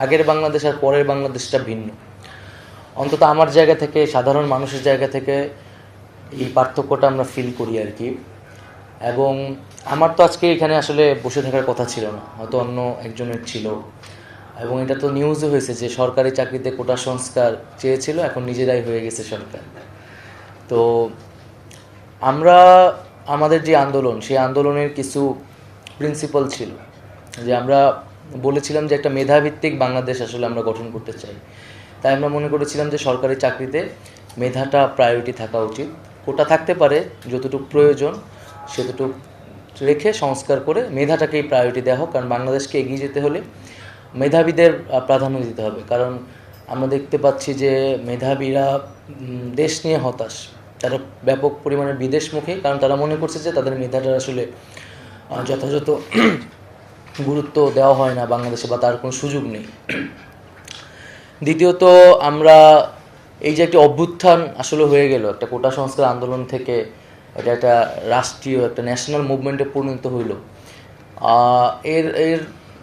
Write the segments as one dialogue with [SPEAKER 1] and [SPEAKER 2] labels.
[SPEAKER 1] আগের বাংলাদেশ আর পরের বাংলাদেশটা ভিন্ন। অন্তত আমার জায়গা থেকে, সাধারণ মানুষের জায়গা থেকে এই পার্থক্যটা আমরা ফিল করি আর কি। এবং আমার তো আজকে এখানে আসলে বসে থাকার কথা ছিল না, হয়তো অন্য একজনের ছিল। এবং এটা তো নিউজও হয়েছে যে সরকারি চাকরিতে কোটা সংস্কার চেয়েছিল, এখন নিজেরাই হয়ে গেছে সরকার। তো আমরা আমাদের যে আন্দোলন, সেই আন্দোলনের কিছু প্রিন্সিপাল ছিল যে আমরা বলেছিলাম যে একটা মেধাভিত্তিক বাংলাদেশ আসলে আমরা গঠন করতে চাই। তাই আমরা মনে করেছিলাম যে সরকারি চাকরিতে মেধাটা প্রায়োরিটি থাকা উচিত। কোটা থাকতে পারে, যতটুকু প্রয়োজন সেতটুকু রেখে সংস্কার করে মেধাটাকেই প্রায়োরিটি দেওয়া হোক, কারণ বাংলাদেশকে এগিয়ে যেতে হলে মেধাবীদের প্রাধান্য দিতে হবে। কারণ আমরা দেখতে পাচ্ছি যে মেধাবীরা দেশ নিয়ে হতাশ, তারা ব্যাপক পরিমাণে বিদেশমুখী, কারণ তারা মনে করছে যে তাদের মেধাটার আসলে যথাযথ গুরুত্ব দেওয়া হয় না বাংলাদেশে, বা তার কোনো সুযোগ নেই। দ্বিতীয়ত, আমরা এই যে একটি অভ্যুত্থান আসলে হয়ে গেল একটা কোটা সংস্কার আন্দোলন থেকে, এটা একটা রাষ্ট্রীয় একটা ন্যাশনাল মুভমেন্টে পরিণত হইল। এর এর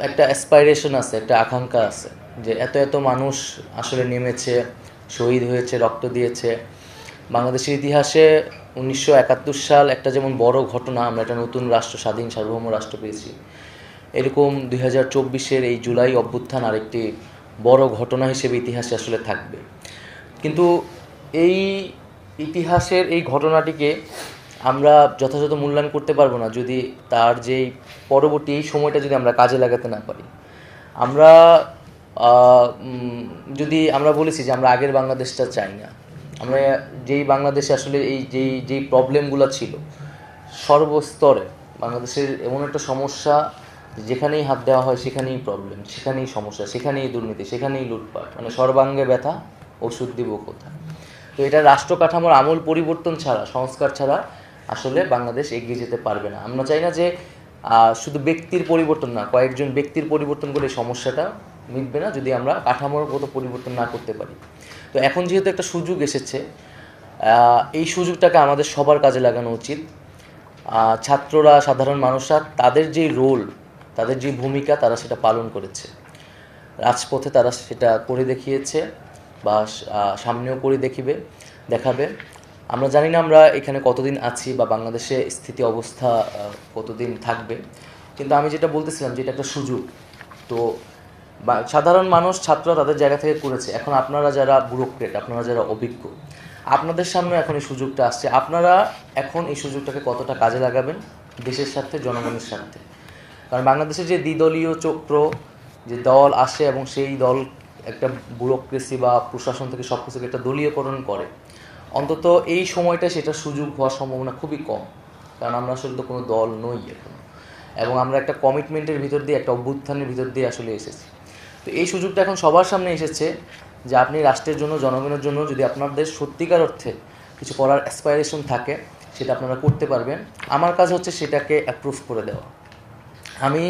[SPEAKER 1] একটা অ্যাসপাইরেশন আছে, একটা আকাঙ্ক্ষা আছে যে এত এত মানুষ আসলে নেমেছে, শহীদ হয়েছে, রক্ত দিয়েছে। বাংলাদেশের ইতিহাসে 1971 সাল একটা যেমন বড় ঘটনা, আমরা একটা নতুন রাষ্ট্র, স্বাধীন সার্বভৌম রাষ্ট্র পেয়েছি, এরকম 2024-এর এই জুলাই অভ্যুত্থান আরেকটি বড় ঘটনা হিসেবে ইতিহাসে আসলে থাকবে। কিন্তু এই ইতিহাসের এই ঘটনাটিকে আমরা যথাযথ মূল্যায়ন করতে পারবো না যদি তার যেই পরবর্তী এই সময়টা যদি আমরা কাজে লাগাতে না পারি। আমরা যদি আমরা বলেছি যে আমরা আগের বাংলাদেশটা চাই না, আমরা যেই বাংলাদেশে আসলে এই যেই প্রবলেমগুলো ছিল সর্বস্তরে, বাংলাদেশের এমন একটা সমস্যা যেখানেই হাত দেওয়া হয় সেখানেই প্রবলেম, সেখানেই সমস্যা, সেখানেই দুর্নীতি, সেখানেই লুটপাট, মানে সর্বাঙ্গে ব্যথা, ওষুধ দিব কোথায়। তো এটা রাষ্ট্র কাঠামোর আমূল পরিবর্তন ছাড়া, সংস্কার ছাড়া আসলে বাংলাদেশ এগিয়ে যেতে পারবে না। আমরা চাই না যে শুধু ব্যক্তির পরিবর্তন না, কয়েকজন ব্যক্তির পরিবর্তন করে সমস্যাটা মিটবে না যদি আমরা কাঠামোগত পরিবর্তন না করতে পারি। তো এখন যেহেতু একটা সুযোগ এসেছে, এই সুযোগটাকে আমাদের সবার কাজে লাগানো উচিত। ছাত্ররা, সাধারণ মানুষরা তাদের যে রোল, তাদের যে ভূমিকা, তারা সেটা পালন করেছে। রাজপথে তারা সেটা করে দেখিয়েছে, বা সামনেও করে দেখাবে। আমরা জানি না আমরা এখানে কতদিন আছি বা বাংলাদেশে স্থিতি অবস্থা কতদিন থাকবে, কিন্তু আমি যেটা বলতেছিলাম যে এটা একটা সুযোগ। তো সাধারণ মানুষ, ছাত্ররা তাদের জায়গা থেকে করেছে। এখন আপনারা যারা ব্যুরোক্রেট, আপনারা যারা অভিজ্ঞ, আপনাদের সামনে এখন এই সুযোগটা আসছে। আপনারা এখন এই সুযোগটাকে কতটা কাজে লাগাবেন দেশের স্বার্থে, জনগণের স্বার্থে। কারণ বাংলাদেশের যে দ্বিদলীয় চক্র, যে দল আসে এবং সেই দল একটা ব্যুরোক্রেসি বা প্রশাসন থেকে সব কিছুকে একটা দলীয়করণ করে, অন্তত এই সময়টা সেটা সুযোগ হওয়ার সম্ভাবনা খুবই কম। কারণ আমরা আসলে তো কোনো দল নই এখন, এবং আমরা একটা কমিটমেন্টের ভিতর দিয়ে, একটা অভ্যুত্থানের ভিতর দিয়ে আসলে এসেছি। তো এই সুযোগটা এখন সবার সামনে এসেছে যে আপনি রাষ্ট্রের জন্য, জনগণের জন্য যদি আপনাদের সত্যিকার অর্থে কিছু করার অ্যাসপাইরেশন থাকে, সেটা আপনারা করতে পারবেন। আমার কাজ হচ্ছে সেটাকে অ্যাপ্রুভ করে দেওয়া। আমি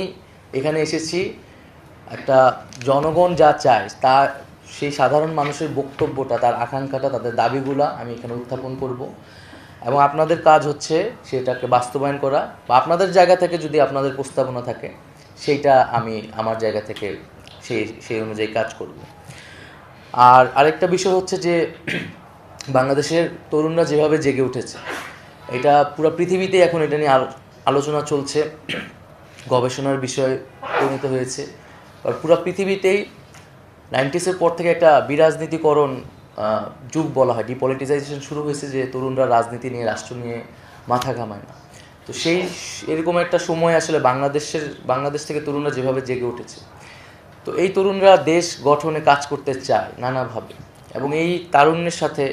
[SPEAKER 1] এখানে এসেছি একটা জনগণ যা চায়, তা সেই সাধারণ মানুষের বক্তব্যটা, তার আকাঙ্ক্ষাটা, তাদের দাবিগুলো আমি এখানে উত্থাপন করব। এবং আপনাদের কাজ হচ্ছে সেটাকে বাস্তবায়ন করা, বা আপনাদের জায়গা থেকে যদি আপনাদের প্রস্তাবনা থাকে সেইটা আমি আমার জায়গা থেকে সেই অনুযায়ী কাজ করব। আর আরেকটা বিষয় হচ্ছে যে বাংলাদেশের তরুণরা যেভাবে জেগে উঠেছে, এটা পুরো পৃথিবীতে এখন এটা নিয়ে আলোচনা চলছে, গবেষণার বিষয় পরিণত হয়েছে। আর পুরো পৃথিবীতেই 90s পর থেকে একটা বিরাজনীতিকরণ যুগ বলা হয়, ডিপলিটিসাইজেশন শুরু হয়েছে, যে তরুণরা রাজনীতি নিয়ে, রাষ্ট্র নিয়ে মাথা ঘামায় না। তো এরকম একটা সময় আসলে বাংলাদেশ থেকে তরুণরা যেভাবে জেগে উঠেছে, তো এই তরুণরা দেশ গঠনে কাজ করতে চায় নানাভাবে। এবং এই তারুণ্যের সাথে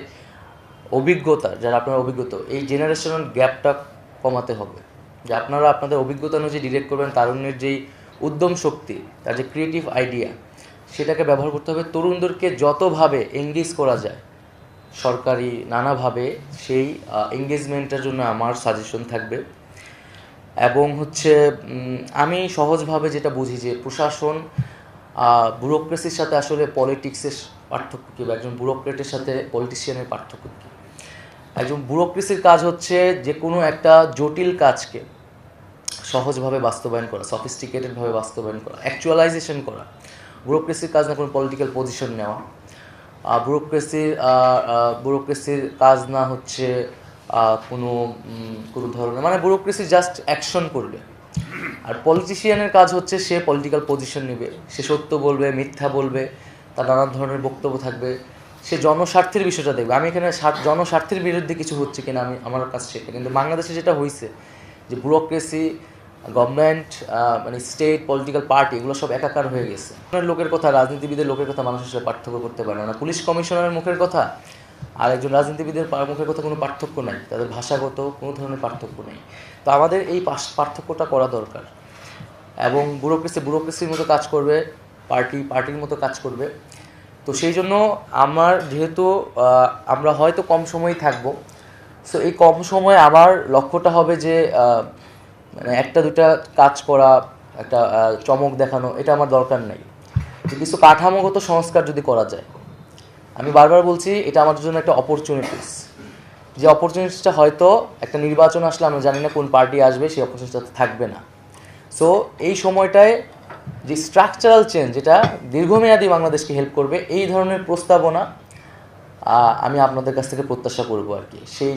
[SPEAKER 1] অভিজ্ঞতা, যারা আপনারা অভিজ্ঞতা, এই জেনারেশনাল গ্যাপটা কমাতে হবে। যে আপনারা আপনাদের অভিজ্ঞতা অনুযায়ী ডিরেক্ট করবেন, তারুণ্যের যেই উদ্যম শক্তি, তার যে ক্রিয়েটিভ আইডিয়া, সেটাকে ব্যবহার করতে হবে। তরুণদেরকে যতভাবে এঙ্গেজ করা যায় সরকারি নানাভাবে, সেই এঙ্গেজমেন্টের জন্য আমার সাজেশন থাকবে। এবং হচ্ছে আমি সহজভাবে যেটা বুঝি যে প্রশাসন, ব্যুরোক্রেসির সাথে আসলে পলিটিক্সের পার্থক্য কী, বা একজন ব্যুরোক্রেটের সাথে পলিটিশিয়ানের পার্থক্য কী। একজন ব্যুরোক্রেসির কাজ হচ্ছে যে কোনো একটা জটিল কাজকে সহজভাবে বাস্তবায়ন করা, সফিস্টিকেটেডভাবে বাস্তবায়ন করা, অ্যাকচুয়ালাইজেশন করা। ব্যুরোক্রেসির কাজ না কোনো পলিটিক্যাল পজিশন নেওয়া, ব্যুরোক্রেসির কাজ না হচ্ছে কোনো কোনো ধরনের, মানে ব্যুরোক্রেসি জাস্ট অ্যাকশন করবে। আর পলিটিশিয়ানের কাজ হচ্ছে সে পলিটিক্যাল পজিশন নেবে, সে সত্য বলবে, মিথ্যা বলবে, তার নানা ধরনের বক্তব্য থাকবে, সে জনস্বার্থের বিষয়টা দেখবে। আমি এখানে জনস্বার্থের বিরুদ্ধে কিছু হচ্ছে কিনা আমার কাছে সেটা, কিন্তু বাংলাদেশে যেটা হয়েছে যে ব্যুরোক্রেসি, গভর্নমেন্ট, মানে স্টেট, পলিটিক্যাল পার্টি এগুলো সব একাকার হয়ে গেছে। লোকের কথা, রাজনীতিবিদের লোকের কথা মানুষ আসলে পার্থক্য করতে পারে না। পুলিশ কমিশনারের মুখের কথা আর একজন রাজনীতিবিদের মুখের কথা কোনো পার্থক্য নাই, তাদের ভাষাগত কোনো ধরনের পার্থক্য নেই। তো আমাদের এই পার্থক্যটা করা দরকার। এবং ব্যুরোক্রেসির মতো কাজ করবে, পার্টির মতো কাজ করবে। তো সেই জন্য আমার যেহেতু আমরা হয়তো কম সময়ই থাকবো, সো এই কম সময়ে আমার লক্ষ্যটা হবে যে মানে একটা দুটা কাজ করা, একটা চমক দেখানো, এটা আমার দরকার নেই। যে কিছু কাঠামোগত সংস্কার যদি করা যায়, আমি বারবার বলছি এটা আমাদের জন্য একটা অপরচুনিটিস, যে অপরচুনিটিসটা হয়তো একটা নির্বাচন আসলে আমরা জানি না কোন পার্টি আসবে, সেই অপরচুনিটিটা থাকবে না। সো এই সময়টায় যে স্ট্রাকচারাল চেঞ্জ, যেটা দীর্ঘমেয়াদী বাংলাদেশকে হেল্প করবে, এই ধরনের প্রস্তাবনা আমি আপনাদের কাছ থেকে প্রত্যাশা করব আর কি। সেই